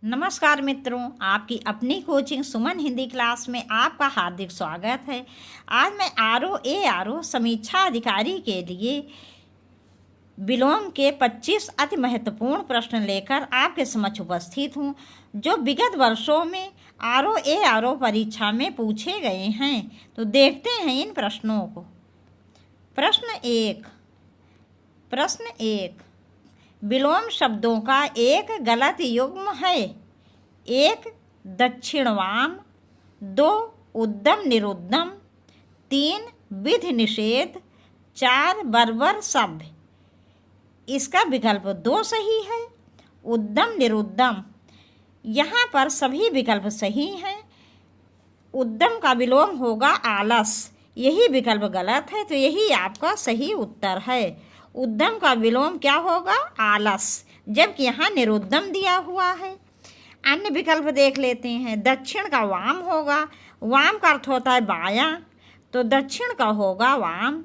नमस्कार मित्रों, आपकी अपनी कोचिंग सुमन हिंदी क्लास में आपका हार्दिक स्वागत है। आज मैं आर ओ समीक्षा अधिकारी के लिए विलोम के 25 अति महत्वपूर्ण प्रश्न लेकर आपके समक्ष उपस्थित हूँ, जो विगत वर्षों में आर ओ परीक्षा में पूछे गए हैं। तो देखते हैं इन प्रश्नों को। प्रश्न एक, विलोम शब्दों का एक गलत युग्म है। 1 दक्षिणवाम, 2 उद्दम निरुद्दम, 3 विधि निषेध, 4 बर्बर सभ्य। इसका विकल्प 2 सही है, उद्दम निरुद्दम। यहाँ पर सभी विकल्प सही हैं। उद्दम का विलोम होगा आलस, यही विकल्प गलत है, तो यही आपका सही उत्तर है। उद्दम का विलोम क्या होगा? आलस, जबकि यहाँ निरुद्दम दिया हुआ है। अन्य विकल्प देख लेते हैं। दक्षिण का वाम होगा, वाम का अर्थ होता है बायां, तो दक्षिण का होगा वाम।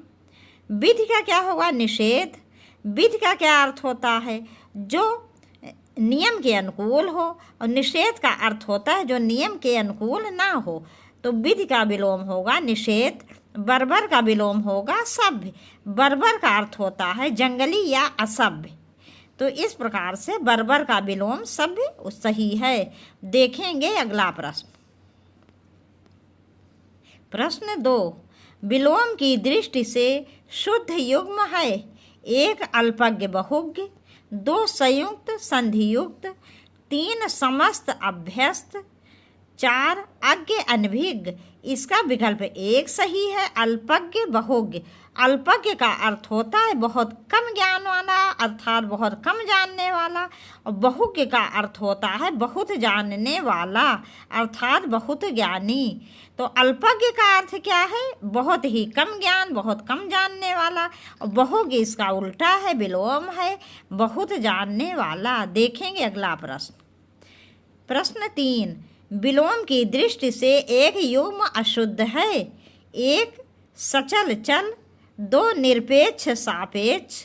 विधि का क्या होगा? निषेध। विधि का क्या अर्थ होता है? जो नियम के अनुकूल हो, और निषेध का अर्थ होता है जो नियम के अनुकूल ना हो, तो विधि का विलोम होगा निषेध। बर्बर का विलोम होगा सभ्य। बर्बर का अर्थ होता है जंगली या असभ्य, तो इस प्रकार से बर्बर का विलोम सभ्य सही है। देखेंगे अगला प्रश्न। प्रश्न 2, विलोम की दृष्टि से शुद्ध युग्म है। 1 अल्पज्ञ बहुज्ञ, 2 संयुक्त संधियुक्त, 3 समस्त अभ्यस्त, 4 अज्ञ अनभिज्ञ। इसका विकल्प 1 सही है, अल्पज्ञ बहुज्ञ। अल्पज्ञ का अर्थ होता है बहुत कम ज्ञान वाला, अर्थात बहुत कम जानने वाला, और बहुज्ञ का अर्थ होता है बहुत जानने वाला, अर्थात बहुत ज्ञानी। तो अल्पज्ञ का अर्थ क्या है? बहुत ही कम ज्ञान, बहुत कम जानने वाला, और बहुज्ञ इसका उल्टा है, विलोम है बहुत जानने वाला। देखेंगे अगला प्रश्न। प्रश्न 3, विलोम की दृष्टि से एक युग्म अशुद्ध है। 1 सचल चल, 2 निरपेक्ष सापेक्ष,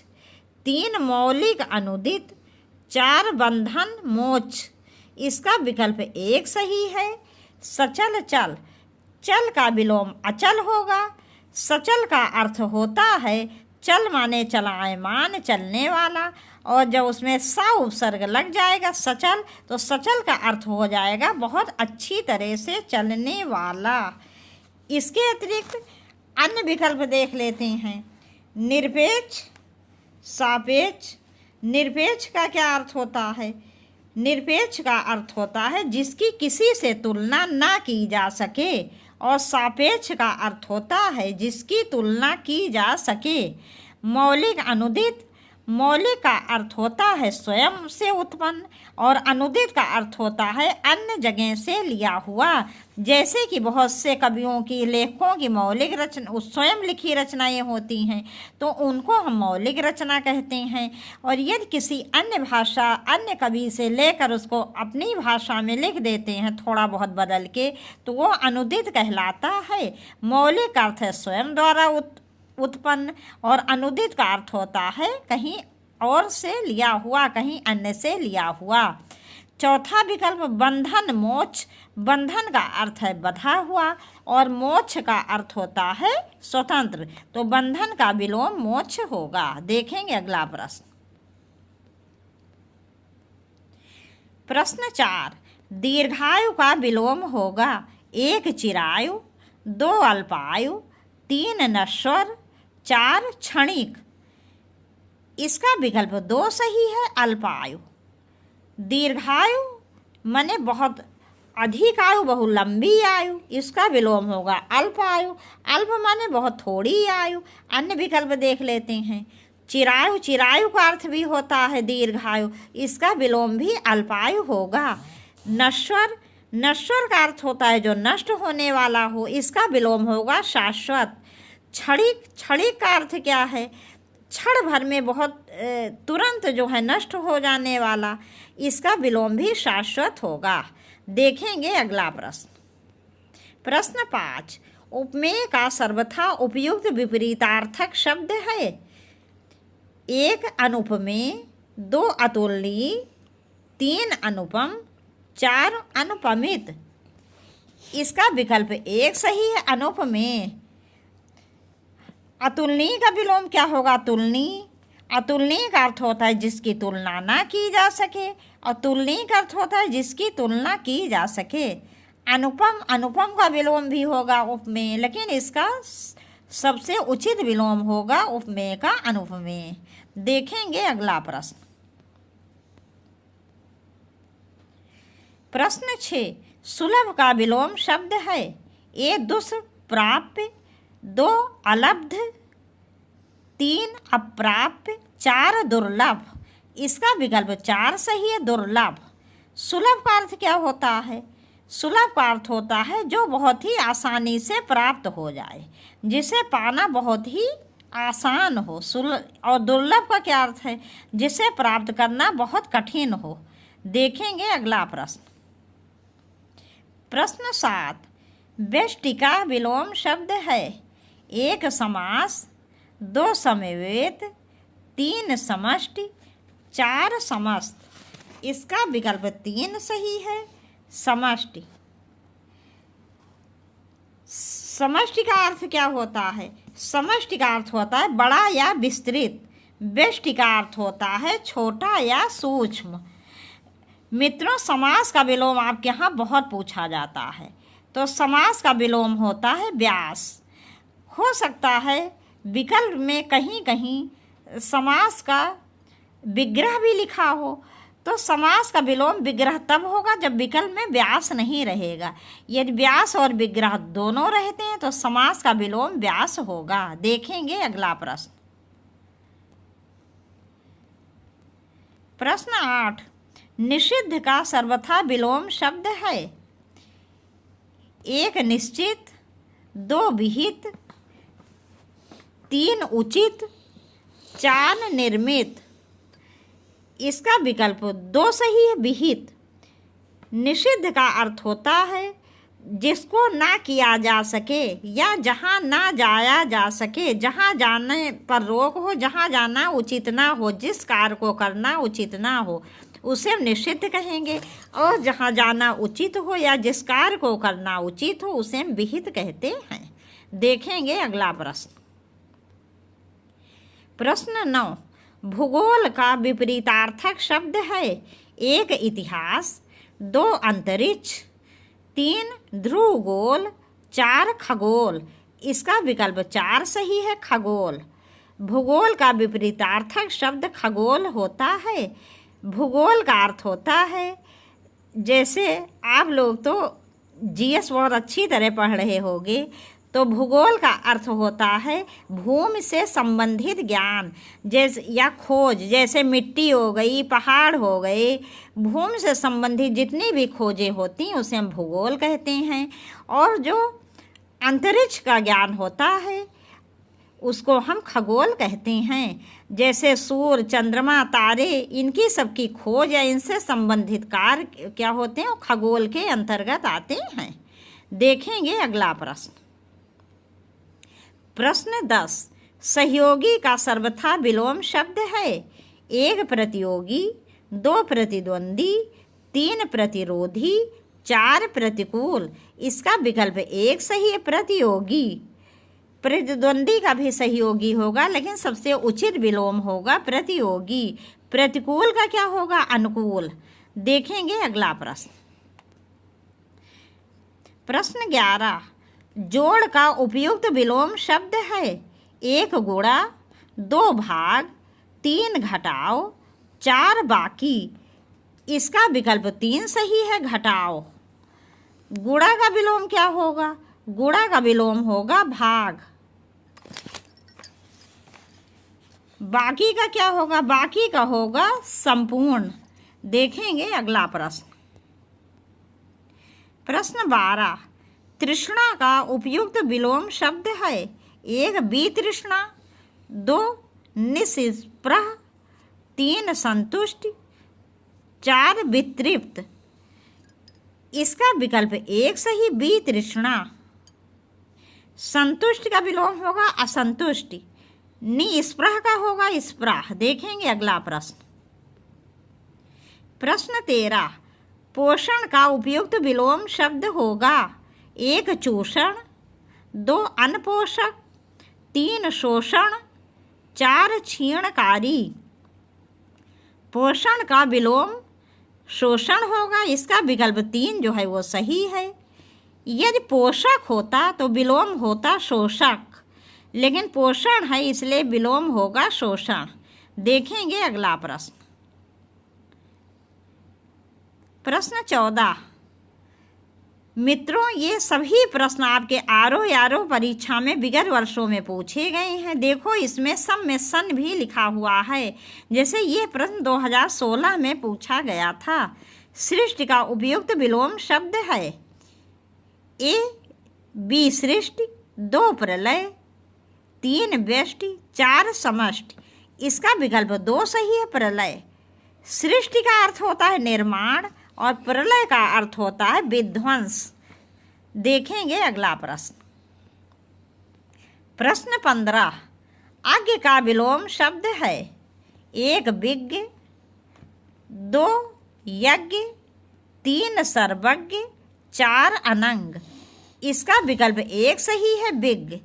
3 मौलिक अनुदित, 4 बंधन मोक्ष। इसका विकल्प 1 सही है, सचल चल। चल का विलोम अचल होगा। सचल का अर्थ होता है चल माने चलायमान, चलने वाला, और जब उसमें सा उपसर्ग लग जाएगा सचल, तो सचल का अर्थ हो जाएगा बहुत अच्छी तरह से चलने वाला। इसके अतिरिक्त अन्य विकल्प देख लेते हैं। निरपेक्ष सापेक्ष। निरपेक्ष का क्या अर्थ होता है? निरपेक्ष का अर्थ होता है जिसकी किसी से तुलना ना की जा सके, और सापेक्ष का अर्थ होता है जिसकी तुलना की जा सके। मौलिक अनुदित। मौलिक का अर्थ होता है स्वयं से उत्पन्न, और अनुदित का अर्थ होता है अन्य जगह से लिया हुआ। जैसे कि बहुत से कवियों की, लेखकों की मौलिक रचना, स्वयं लिखी रचनाएं होती हैं, तो उनको हम मौलिक रचना कहते हैं। और यदि किसी अन्य भाषा, अन्य कवि से लेकर उसको अपनी भाषा में लिख देते हैं थोड़ा बहुत बदल के, तो वो अनुदित कहलाता है। मौलिक का अर्थ है स्वयं द्वारा उत्पन्न, और अनुदित का अर्थ होता है कहीं और से लिया हुआ, कहीं अन्य से लिया हुआ। चौथा विकल्प बंधन मोक्ष। बंधन का अर्थ है बंधा हुआ, और मोक्ष का अर्थ होता है स्वतंत्र, तो बंधन का विलोम मोक्ष होगा। देखेंगे अगला प्रश्न। प्रश्न 4, दीर्घायु का विलोम होगा। 1 चिरायु, 2 अल्पायु, 3 नश्वर, 4 क्षणिक। इसका विकल्प 2 सही है, अल्पायु। दीर्घायु माने बहुत अधिक आयु, बहुत लंबी आयु, इसका विलोम होगा अल्पायु। अल्प माने बहुत थोड़ी आयु। अन्य विकल्प देख लेते हैं। चिरायु, चिरायु का अर्थ भी होता है दीर्घायु, इसका विलोम भी अल्पायु होगा। नश्वर, नश्वर का अर्थ होता है जो नष्ट होने वाला हो, इसका विलोम होगा शाश्वत। क्षणिक, क्षणिक का अर्थ क्या है? क्षण भर में बहुत तुरंत जो है नष्ट हो जाने वाला, इसका विलोम भी शाश्वत होगा। देखेंगे अगला प्रश्न। प्रश्न 5, उपमेय का सर्वथा उपयुक्त विपरीतार्थक शब्द है। 1 अनुपमेय, 2 अतुलनीय, 3 अनुपम, 4 अनुपमित, इसका विकल्प 1 सही है। अनुपमेय। अतुलनीय का विलोम क्या होगा? तुलनीय। अतुलनीय का अर्थ होता है जिसकी तुलना ना की जा सके, और तुलनीय का अर्थ होता है जिसकी तुलना की जा सके। अनुपम, अनुपम का विलोम भी होगा उपमेय, लेकिन इसका सबसे उचित विलोम होगा उपमेय का अनुपमेय। देखेंगे अगला प्रश्न। प्रश्न 6, सुलभ का विलोम शब्द है। ए दुष्प्राप्य, 2 अलब्ध, 3 अप्राप्य, 4 दुर्लभ। इसका विकल्प 4 सही है, दुर्लभ। सुलभ का अर्थ क्या होता है? सुलभ का अर्थ होता है जो बहुत ही आसानी से प्राप्त हो जाए, जिसे पाना बहुत ही आसान हो। और दुर्लभ का क्या अर्थ है? जिसे प्राप्त करना बहुत कठिन हो। देखेंगे अगला प्रश्न। प्रश्न 7, व्यष्टि का विलोम शब्द है। 1 समास, 2 समवेत, 3 समष्टि, 4 समस्त। इसका विकल्प 3 सही है, समष्टि। समष्टि का अर्थ क्या होता है? समष्टि का अर्थ होता है बड़ा या विस्तृत। व्यष्टि का अर्थ होता है छोटा या सूक्ष्म। मित्रों, समास का विलोम आपके यहाँ बहुत पूछा जाता है। तो समास का विलोम होता है व्यास। हो सकता है विकल्प में कहीं कहीं समास का विग्रह भी लिखा हो, तो समास का विलोम विग्रह तब होगा जब विकल्प में व्यास नहीं रहेगा। यदि व्यास और विग्रह दोनों रहते हैं तो समास का विलोम व्यास होगा। देखेंगे अगला प्रश्न। प्रश्न 8, निषिद्ध का सर्वथा विलोम शब्द है। 1 निश्चित, 2 विहित, 3 उचित, 4 निर्मित। इसका विकल्प 2 सही है, विहित। निषिद्ध का अर्थ होता है जिसको ना किया जा सके या जहाँ ना जाया जा सके, जहाँ जाने पर रोक हो, जहाँ जाना उचित ना हो, जिस कार्य को करना उचित ना हो उसे हम निषिद्ध कहेंगे। और जहाँ जाना उचित हो या जिस कार्य को करना उचित हो उसे हम विहित कहते हैं। देखेंगे अगला प्रश्न। प्रश्न 9, भूगोल का विपरीतार्थक शब्द है। 1 इतिहास, 2 अंतरिक्ष, 3 ध्रुवगोल, 4 खगोल। इसका विकल्प 4 सही है, खगोल। भूगोल का विपरीतार्थक शब्द खगोल होता है। भूगोल का अर्थ होता है, जैसे आप लोग तो जीएस बहुत अच्छी तरह पढ़ रहे होंगे, तो भूगोल का अर्थ होता है भूमि से संबंधित ज्ञान, जैसे या खोज, जैसे मिट्टी हो गई, पहाड़ हो गए, भूमि से संबंधित जितनी भी खोजें होती हैं उसे हम भूगोल कहते हैं। और जो अंतरिक्ष का ज्ञान होता है उसको हम खगोल कहते हैं। जैसे सूर्य, चंद्रमा, तारे, इनकी सबकी खोज या इनसे संबंधित कार्य क्या होते हैं वो खगोल के अंतर्गत आते हैं। देखेंगे अगला प्रश्न। प्रश्न 10, सहयोगी का सर्वथा विलोम शब्द है। 1 प्रतियोगी, 2 प्रतिद्वंदी, 3 प्रतिरोधी, 4 प्रतिकूल। इसका विकल्प 1 सही है, प्रतियोगी। प्रतिद्वंदी का भी सहयोगी होगा, लेकिन सबसे उचित विलोम होगा प्रतियोगी। प्रतिकूल का क्या होगा? अनुकूल। देखेंगे अगला प्रश्न। प्रश्न 11, जोड़ का उपयुक्त विलोम शब्द है। 1 गुणा, 2 भाग, 3 घटाओ, 4 बाकी। इसका विकल्प 3 सही है, घटाओ। गुणा का विलोम क्या होगा? गुणा का विलोम होगा भाग। बाकी का क्या होगा? बाकी का होगा संपूर्ण। देखेंगे अगला प्रश्न। प्रश्न 12, तृष्णा का उपयुक्त विलोम शब्द है। 1 वितृष्णा, 2 निस्पृह, 3 संतुष्ट, 4 वितृप्त। इसका विकल्प 1 सही, वितृष्णा। संतुष्ट का विलोम होगा असंतुष्टि। निस्पृह का होगा स्पृह। देखेंगे अगला प्रश्न। प्रश्न 13, पोषण का उपयुक्त विलोम शब्द होगा 1 चूषण, 2 अनपोषक, 3 शोषण, 4 क्षीणकारी। पोषण का विलोम शोषण होगा, इसका विकल्प 3 जो है वो सही है। यदि पोषक होता तो विलोम होता शोषक, लेकिन पोषण है इसलिए विलोम होगा शोषण। देखेंगे अगला प्रश्न। प्रश्न 14। मित्रों, ये सभी प्रश्न आपके आरओ परीक्षा में विगत वर्षों में पूछे गए हैं। देखो इसमें सब में सन भी लिखा हुआ है। जैसे ये प्रश्न 2016 में पूछा गया था। सृष्टि का उपयुक्त विलोम शब्द है ए बी सृष्टि, 2 प्रलय, 3 व्यष्टि, 4 समष्टि। इसका विकल्प 2 सही है, प्रलय। सृष्टि का अर्थ होता है निर्माण और प्रलय का अर्थ होता है विध्वंस। देखेंगे अगला प्रश्न। प्रश्न 15। आज्ञ का विलोम शब्द है 1 विज्ञ, 2 यज्ञ, 3 सर्वज्ञ, 4 अनंग। इसका विकल्प 1 सही है, विज्ञ।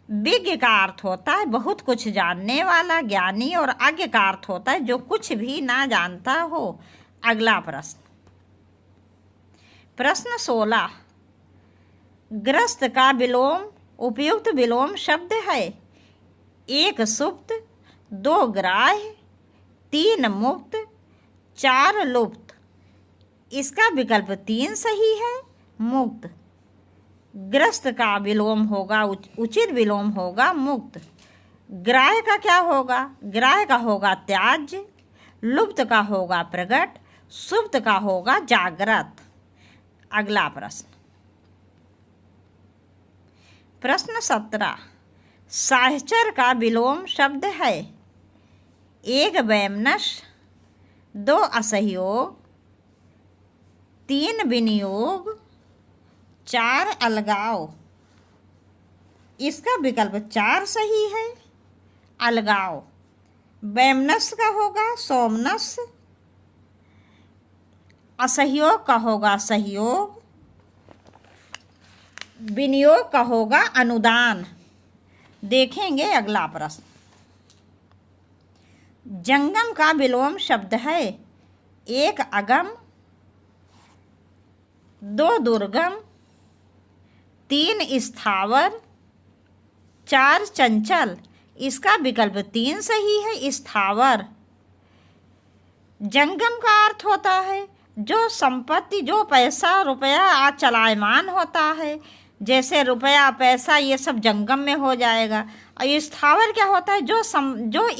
विज्ञ का अर्थ होता है बहुत कुछ जानने वाला, ज्ञानी, और आज्ञ का अर्थ होता है जो कुछ भी ना जानता हो। अगला प्रश्न। प्रश्न 16। ग्रस्त का विलोम उपयुक्त विलोम शब्द है 1 सुप्त, 2 ग्राह्य, 3 मुक्त, 4 लुप्त। इसका विकल्प 3 सही है, मुक्त। ग्रस्त का विलोम होगा, उचित विलोम होगा मुक्त। ग्राह्य का क्या होगा? ग्राह्य का होगा त्याज्य, लुप्त का होगा प्रगट, सुप्त का होगा जागृत। अगला प्रश्न। प्रश्न 17। साहचर का विलोम शब्द है 1 वैमनस्य, 2 असहयोग, 3 विनियोग, 4 अलगाव। इसका विकल्प 4 सही है, अलगाव। वैमनस्य का होगा सोमनस्य, असहयोग का होगा सहयोग, विनियोग का होगा अनुदान। देखेंगे अगला प्रश्न। जंगम का विलोम शब्द है 1 अगम, 2 दुर्गम, 3 स्थावर, 4 चंचल। इसका विकल्प 3 सही है, स्थावर। जंगम का अर्थ होता है जो संपत्ति, जो पैसा रुपया आज चलायमान होता है, जैसे रुपया पैसा ये सब जंगम में हो जाएगा। और स्थावर क्या होता है? जो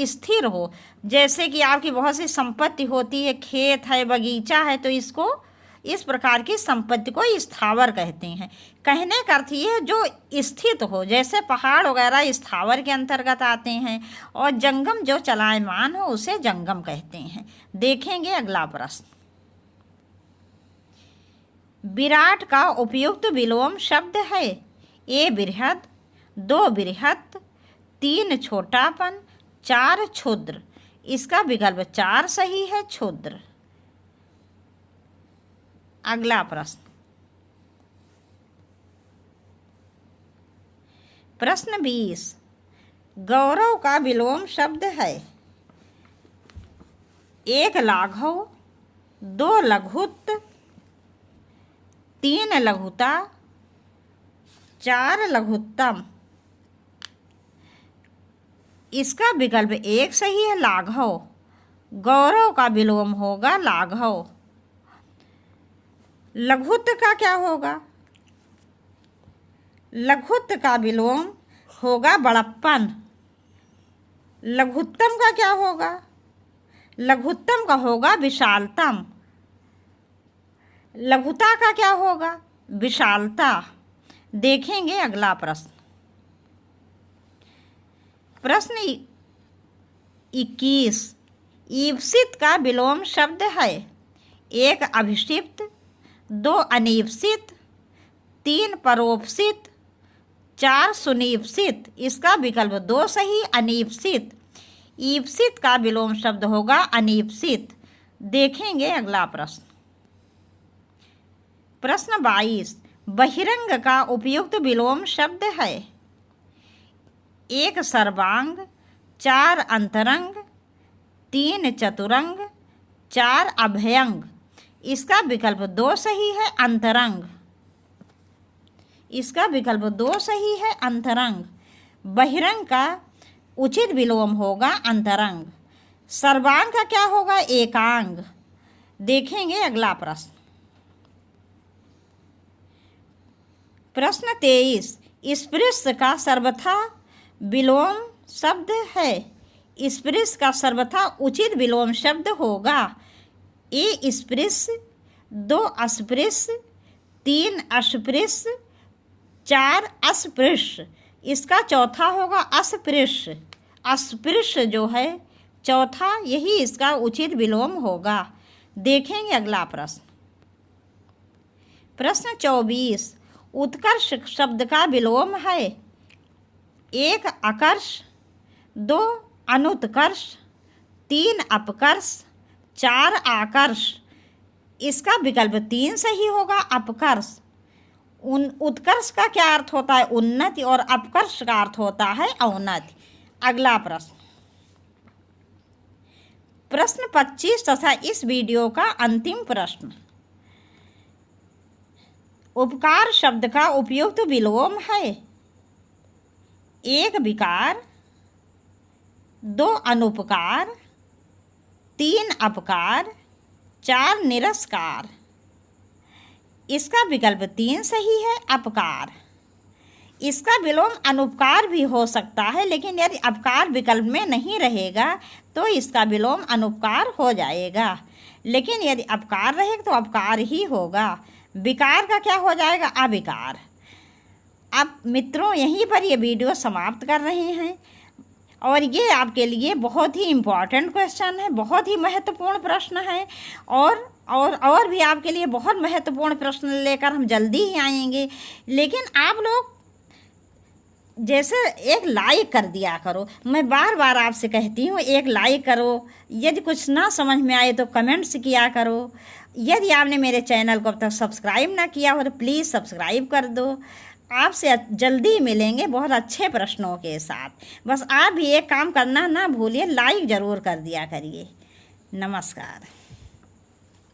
स्थिर हो, जैसे कि आपकी बहुत सी संपत्ति होती है, खेत है, बगीचा है, तो इसको इस प्रकार की संपत्ति को स्थावर कहते हैं। कहने का अर्थ ये है जो स्थित हो, जैसे पहाड़ वगैरह स्थावर के अंतर्गत आते हैं, और जंगम जो चलायमान हो उसे जंगम कहते हैं। देखेंगे अगला प्रश्न। विराट का उपयुक्त विलोम शब्द है 1 बृहद, 2 बृहत, 3 छोटापन, 4 क्षुद्र। इसका विकल्प 4 सही है, क्षुद्र। अगला प्रश्न। प्रश्न 20। गौरव का विलोम शब्द है 1 लाघव, 2 लघुत्त, 3 लघुता, 4 लघुत्तम। इसका विकल्प 1 सही है, लाघव। गौरव का विलोम होगा लाघव। लघुत्त का क्या होगा? लघुत्त का विलोम होगा बड़प्पन। लघुत्तम का क्या होगा? लघुत्तम का होगा विशालतम। लघुता का क्या होगा? विशालता। देखेंगे अगला प्रश्न। प्रश्न 21। ईप्सित का विलोम शब्द है 1 अभिषिप्त, 2 अनीप्सित, 3 परोपसित, 4 सुनीप्सित। इसका विकल्प 2 सही, अनीप्सित। ईप्सित का विलोम शब्द होगा अनीप्सित। देखेंगे अगला प्रश्न। प्रश्न 22, बहिरंग का उपयुक्त विलोम शब्द है। 1 सर्वांग, 4 अंतरंग, 3 चतुरंग, 4 अभयंग। इसका विकल्प 2 सही है, अंतरंग। इसका विकल्प 2 सही है, अंतरंग। बहिरंग का उचित विलोम होगा अंतरंग। सर्वांग का क्या होगा? एकांग। देखेंगे अगला प्रश्न। प्रश्न 23, स्पृश का सर्वथा विलोम शब्द है। स्पृश का सर्वथा उचित विलोम शब्द होगा। ए स्पृश, 2 अस्पृश, 3 अस्पृश, 4 अस्पृश। इसका चौथा होगा अस्पृश। अस्पृश जो है चौथा, यही इसका उचित विलोम होगा। देखेंगे अगला प्रश्न। प्रश्न 24, उत्कर्ष शब्द का विलोम है। 1 अकर्ष, 2 अनुत्कर्ष, 3 अपकर्ष, 4 आकर्ष। इसका विकल्प 3 सही होगा, अपकर्ष। उत्कर्ष का क्या अर्थ होता है? उन्नति। और अपकर्ष का अर्थ होता है अवनति। अगला प्रश्न। प्रश्न 25 तथा इस वीडियो का अंतिम प्रश्न। उपकार शब्द का उपयुक्त विलोम है। 1 विकार, 2 अनुपकार, 3 अपकार, 4 निरस्कार। इसका विकल्प 3 सही है, अपकार। इसका विलोम अनुपकार भी हो सकता है, लेकिन यदि अपकार विकल्प में नहीं रहेगा तो इसका विलोम अनुपकार हो जाएगा। लेकिन यदि अपकार रहेगा तो अपकार ही होगा। विकार का क्या हो जाएगा? अविकार। अब मित्रों, यहीं पर ये वीडियो समाप्त कर रहे हैं। और ये आपके लिए बहुत ही इम्पॉर्टेंट क्वेश्चन है, बहुत ही महत्वपूर्ण प्रश्न है। और भी आपके लिए बहुत महत्वपूर्ण प्रश्न लेकर हम जल्दी ही आएंगे। लेकिन आप लोग जैसे एक लाइक कर दिया करो। मैं बार बार आपसे कहती हूँ, एक लाइक करो। यदि कुछ ना समझ में आए तो कमेंट्स किया करो। यदि आपने मेरे चैनल को अब तक सब्सक्राइब ना किया हो तो प्लीज़ सब्सक्राइब कर दो। आपसे जल्दी मिलेंगे बहुत अच्छे प्रश्नों के साथ। बस आप भी एक काम करना ना भूलिए, लाइक ज़रूर कर दिया करिए। नमस्कार।